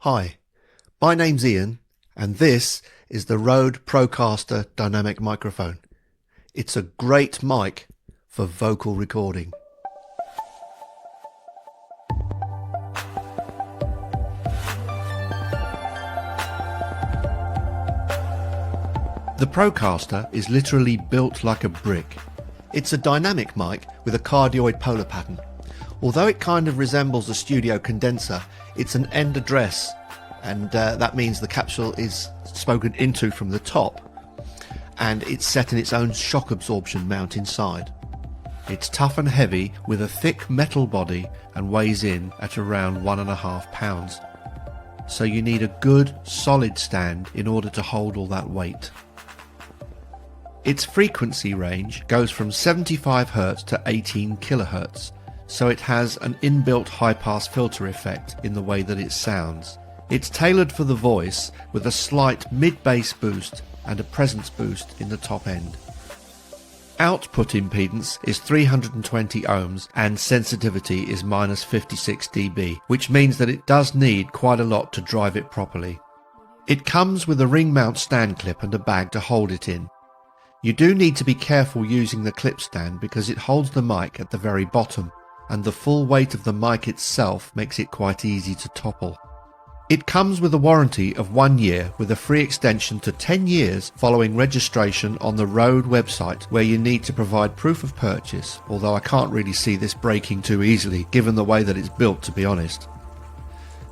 Hi, my name's Ian and this is the RØDE Procaster dynamic microphone. It's a great mic for vocal recording. The Procaster is literally built like a brick. It's a dynamic mic with a cardioid polar pattern. Although it kind of resembles a studio condenser, it's an end address, and that means the capsule is spoken into from the top, and it's set in its own shock absorption mount inside. It's tough and heavy with a thick metal body and weighs in at around 1.5 pounds. So you need a good solid stand in order to hold all that weight. Its frequency range goes from 75 Hz to 18 kHz, so it has an inbuilt high-pass filter effect in the way that it sounds. It's tailored for the voice with a slight mid-bass boost and a presence boost in the top end. Output impedance is 320 ohms and sensitivity is -56 dB, which means that it does need quite a lot to drive it properly. It comes with a ring mount stand clip and a bag to hold it in. You do need to be careful using the clip stand because it holds the mic at the very bottom, and the full weight of the mic itself makes it quite easy to topple. It comes with a warranty of 1 year with a free extension to 10 years following registration on the RØDE website, where you need to provide proof of purchase, although I can't really see this breaking too easily given the way that it's built, to be honest.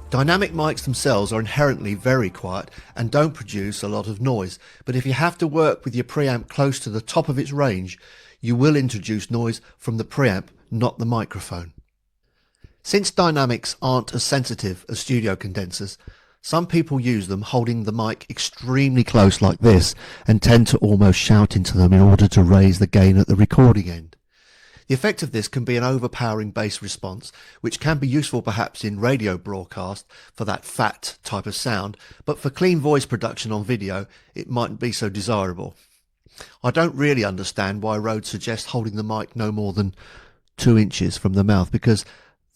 Dynamic mics themselves are inherently very quiet and don't produce a lot of noise, but if you have to work with your preamp close to the top of its range, you will introduce noise from the preamp, not the microphone. Since dynamics aren't as sensitive as studio condensers, some people use them holding the mic extremely close like this and tend to almost shout into them in order to raise the gain at the recording end. The effect of this can be an overpowering bass response, which can be useful perhaps in radio broadcast for that fat type of sound, but for clean voice production on video it mightn't be so desirable. I don't really understand why RØDE suggests holding the mic no more than 2 inches from the mouth, because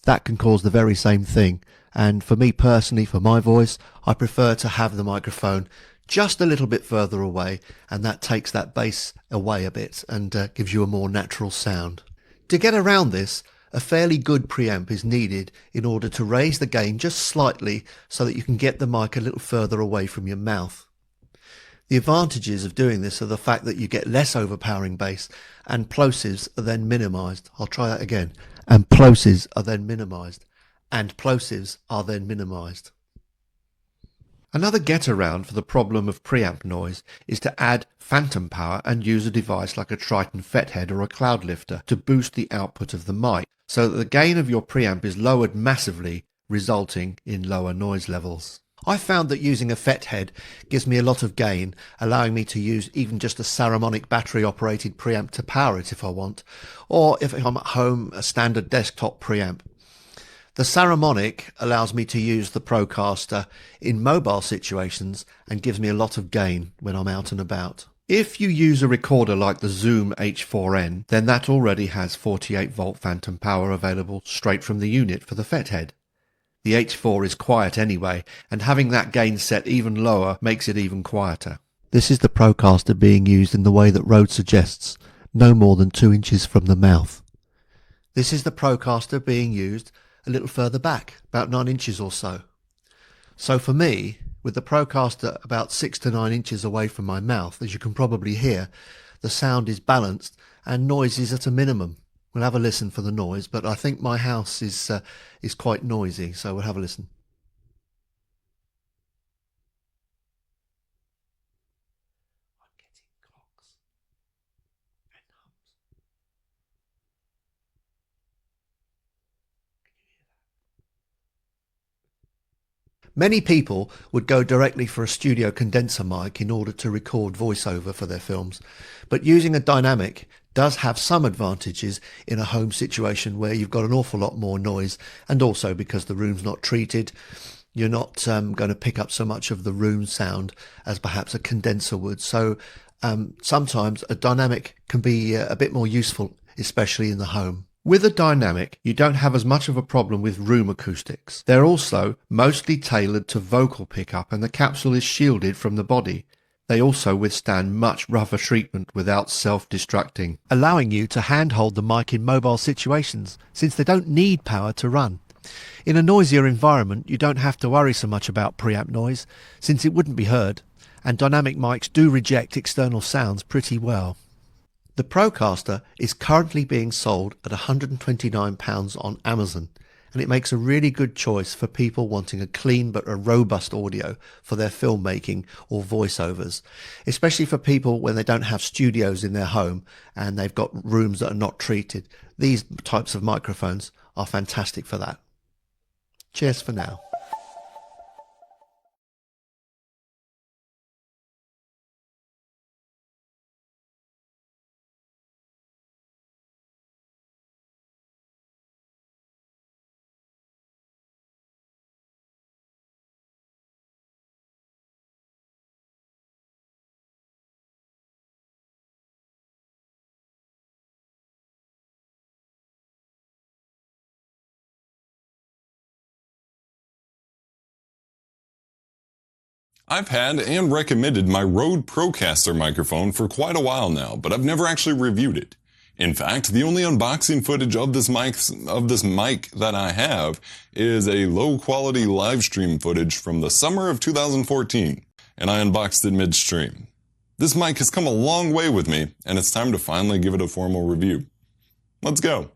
that can cause the very same thing, and for me personally, for my voice, I prefer to have the microphone just a little bit further away, and that takes that bass away a bit and gives you a more natural sound. To get around this, a fairly good preamp is needed in order to raise the gain just slightly so that you can get the mic a little further away from your mouth. The advantages of doing this are the fact that you get less overpowering bass, and plosives are then minimised. I'll try that again. And plosives are then minimised. And plosives are then minimised. Another get-around for the problem of preamp noise is to add phantom power and use a device like a Triton Fethead or a cloud lifter to boost the output of the mic, so that the gain of your preamp is lowered massively, resulting in lower noise levels. I found that using a Fethead gives me a lot of gain, allowing me to use even just a Saramonic battery-operated preamp to power it if I want, or if I'm at home, a standard desktop preamp. The Saramonic allows me to use the Procaster in mobile situations and gives me a lot of gain when I'm out and about. If you use a recorder like the Zoom H4n, then that already has 48 volt phantom power available straight from the unit for the Fethead. The H4 is quiet anyway, and having that gain set even lower makes it even quieter. This is the Procaster being used in the way that RØDE suggests, no more than 2 inches from the mouth. This is the Procaster being used a little further back, about 9 inches or so. So for me, with the Procaster about 6 to 9 inches away from my mouth, as you can probably hear, the sound is balanced and noise is at a minimum. We'll have a listen for the noise, but I think my house is quite noisy, so we'll have a listen. I'm getting clocks and hums. Can you hear that? Many people would go directly for a studio condenser mic in order to record voiceover for their films, but using a dynamic does have some advantages in a home situation where you've got an awful lot more noise, and also because the room's not treated, you're not going to pick up so much of the room sound as perhaps a condenser would. So sometimes a dynamic can be a bit more useful, especially in the home. With a dynamic, you don't have as much of a problem with room acoustics. They're also mostly tailored to vocal pickup and the capsule is shielded from the body. They also withstand much rougher treatment without self-destructing, allowing you to handhold the mic in mobile situations since they don't need power to run. In a noisier environment, you don't have to worry so much about preamp noise since it wouldn't be heard, and dynamic mics do reject external sounds pretty well. The Procaster is currently being sold at £129 on Amazon, and it makes a really good choice for people wanting a clean but a robust audio for their filmmaking or voiceovers, especially for people when they don't have studios in their home and they've got rooms that are not treated. These types of microphones are fantastic for that. Cheers for now. I've had and recommended my RØDE Procaster microphone for quite a while now, but I've never actually reviewed it. In fact, the only unboxing footage of this mic that I have is a low-quality live stream footage from the summer of 2014, and I unboxed it midstream. This mic has come a long way with me, and it's time to finally give it a formal review. Let's go.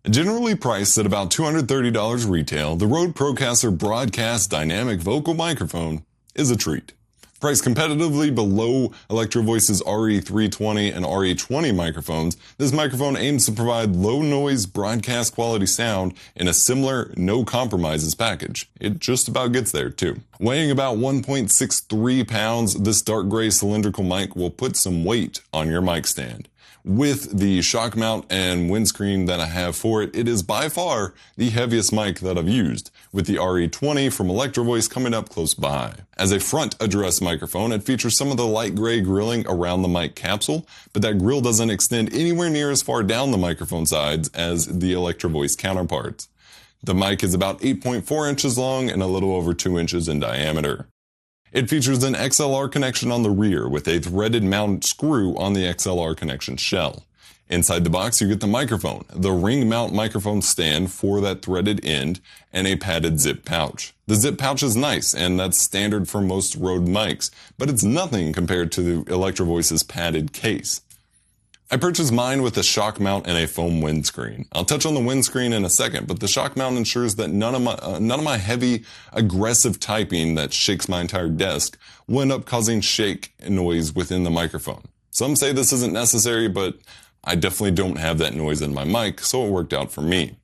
Generally priced at about $230 retail, the RØDE Procaster Broadcast Dynamic Vocal Microphone is a treat. Priced competitively below Electro Voice's RE320 and RE20 microphones, this microphone aims to provide low-noise broadcast quality sound in a similar no compromises package. It just about gets there, too. Weighing about 1.63 pounds, this dark gray cylindrical mic will put some weight on your mic stand. With the shock mount and windscreen that I have for it, it is by far the heaviest mic that I've used, with the RE20 from Electro Voice coming up close by. As a front address microphone, it features some of the light gray grilling around the mic capsule, but that grill doesn't extend anywhere near as far down the microphone sides as the Electro Voice counterparts. The mic is about 8.4 inches long and a little over 2 inches in diameter. It features an XLR connection on the rear with a threaded mount screw on the XLR connection shell. Inside the box you get the microphone, the ring mount microphone stand for that threaded end, and a padded zip pouch. The zip pouch is nice, and that's standard for most RØDE mics, but it's nothing compared to the Electro Voice's padded case. I purchased mine with a shock mount and a foam windscreen. I'll touch on the windscreen in a second, but the shock mount ensures that none of my heavy, aggressive typing that shakes my entire desk will end up causing shake noise within the microphone. Some say this isn't necessary, but I definitely don't have that noise in my mic, so it worked out for me.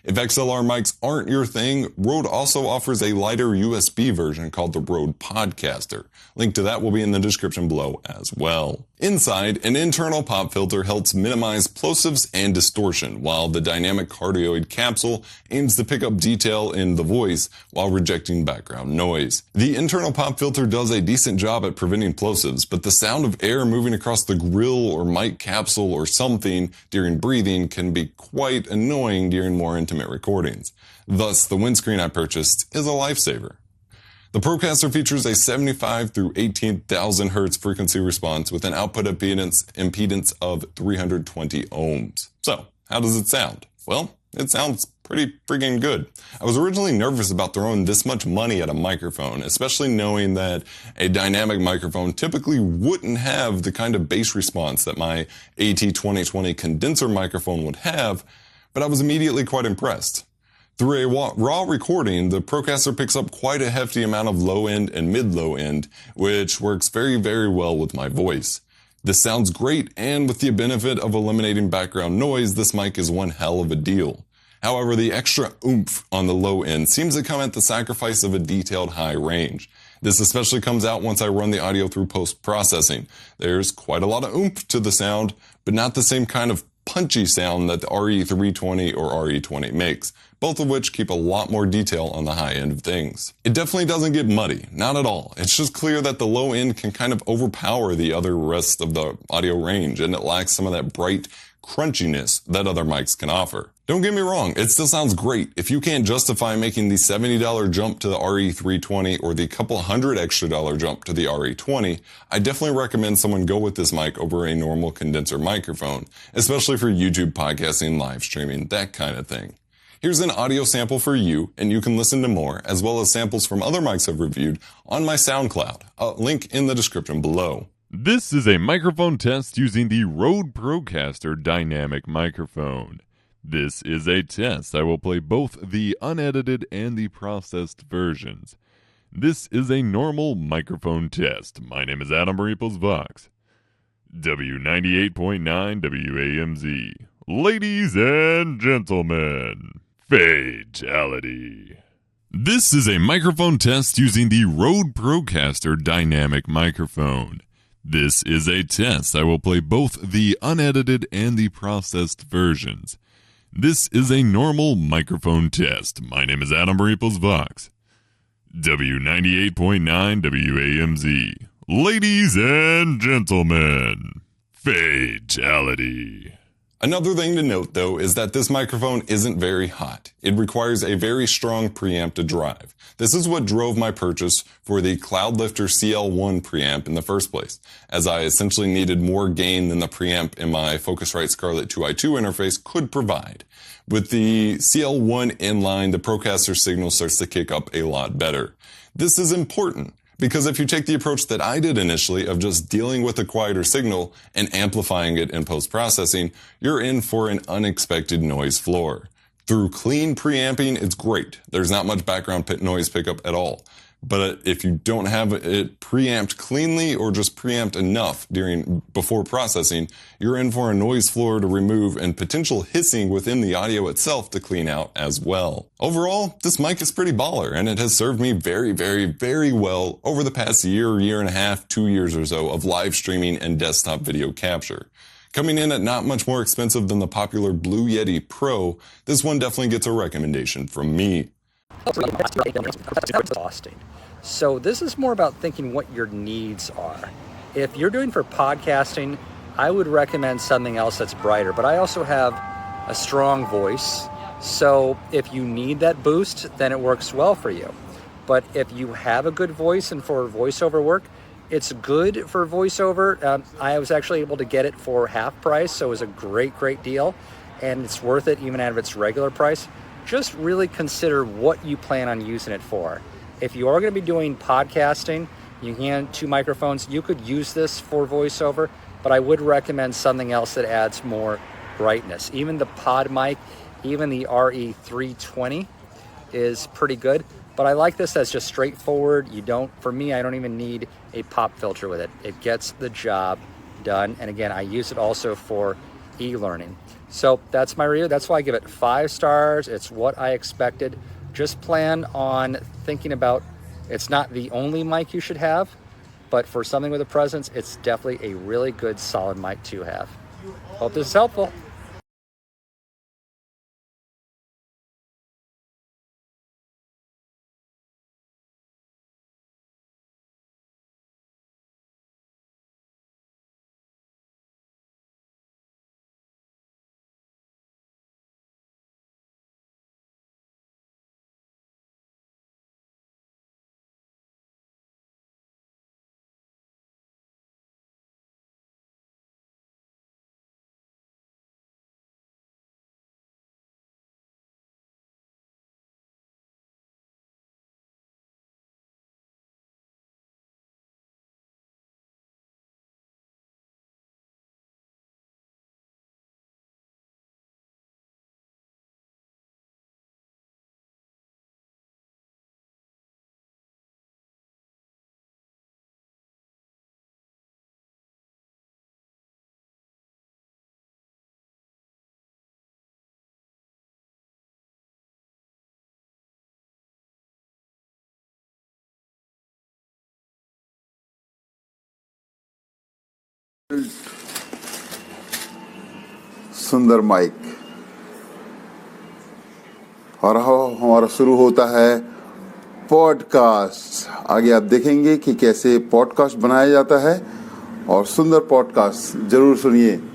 If XLR mics aren't your thing, RØDE also offers a lighter USB version called the RØDE Podcaster. Link to that will be in the description below as well. Inside, an internal pop filter helps minimize plosives and distortion, while the dynamic cardioid capsule aims to pick up detail in the voice while rejecting background noise. The internal pop filter does a decent job at preventing plosives, but the sound of air moving across the grill or mic capsule or something during breathing can be quite annoying during more intimate recordings. Thus, the windscreen I purchased is a lifesaver. The Procaster features a 75 through 18,000 Hz frequency response with an output impedance of 320 ohms. So, how does it sound? Well, it sounds pretty freaking good. I was originally nervous about throwing this much money at a microphone, especially knowing that a dynamic microphone typically wouldn't have the kind of bass response that my AT2020 condenser microphone would have, but I was immediately quite impressed. Through a raw recording, the Procaster picks up quite a hefty amount of low end and mid-low end, which works very, very well with my voice. This sounds great, and with the benefit of eliminating background noise, this mic is one hell of a deal. However, the extra oomph on the low end seems to come at the sacrifice of a detailed high range. This especially comes out once I run the audio through post-processing. There's quite a lot of oomph to the sound, but not the same kind of punchy sound that the RE320 or RE20 makes, both of which keep a lot more detail on the high end of things. It definitely doesn't get muddy, not at all. It's just clear that the low end can kind of overpower the other rest of the audio range, and it lacks some of that bright crunchiness that other mics can offer. Don't get me wrong, it still sounds great. If you can't justify making the $70 jump to the RE320 or the couple $100 extra jump to the RE20, I definitely recommend someone go with this mic over a normal condenser microphone, especially for YouTube podcasting, live streaming, that kind of thing. Here's an audio sample for you, and you can listen to more, as well as samples from other mics I've reviewed on my SoundCloud. A link in the description below. This is a microphone test using the RØDE Procaster dynamic microphone. This is a test. I will play both the unedited and the processed versions. This is a normal microphone test. My name is Adam Reeples Vox. W98.9 WAMZ. Ladies and gentlemen, fatality. This is a microphone test using the RØDE Procaster dynamic microphone. This is a test. I will play both the unedited and the processed versions. This is a normal microphone test. My name is Adam Reeples Vox. W98.9 WAMZ. Ladies and gentlemen, fatality. Another thing to note, though, is that this microphone isn't very hot. It requires a very strong preamp to drive. This is what drove my purchase for the Cloudlifter CL1 preamp in the first place, as I essentially needed more gain than the preamp in my Focusrite Scarlett 2i2 interface could provide. With the CL1 inline, the Procaster signal starts to kick up a lot better. This is important, because if you take the approach that I did initially of just dealing with a quieter signal and amplifying it in post-processing, you're in for an unexpected noise floor. Through clean preamping, it's great. There's not much background noise pickup at all. But if you don't have it preamped cleanly or just preamped enough before processing, you're in for a noise floor to remove and potential hissing within the audio itself to clean out as well. Overall, this mic is pretty baller, and it has served me very, very, very well over the past year and a half, 2 years or so of live streaming and desktop video capture. Coming in at not much more expensive than the popular Blue Yeti Pro, this one definitely gets a recommendation from me. Exhausting. So this is more about thinking what your needs are. If you're doing for podcasting, I would recommend something else that's brighter, but I also have a strong voice. So if you need that boost, then it works well for you. But if you have a good voice and for voiceover work, it's good for voiceover. I was actually able to get it for half price, so it was a great deal, and it's worth it even out of its regular price. Just really consider what you plan on using it for. If you are going to be doing podcasting, you can 2 microphones. You could use this for voiceover, but I would recommend something else that adds more brightness. Even the pod mic, even the RE320 is pretty good, but I like this as just straightforward. For me, I don't even need a pop filter with it. It gets the job done. And again, I use it also for e-learning. So that's my review. That's why I give it 5 stars. It's what I expected. Just plan on thinking about, it's not the only mic you should have, but for something with a presence, it's definitely a really good solid mic to have. Hope this is helpful. सुंदर mic. और हमारा शुरू होता है podcast. आगे आप देखेंगे कि कैसे पॉडकास्ट बनाया जाता है और सुंदर पॉडकास्ट जरूर सुनिए।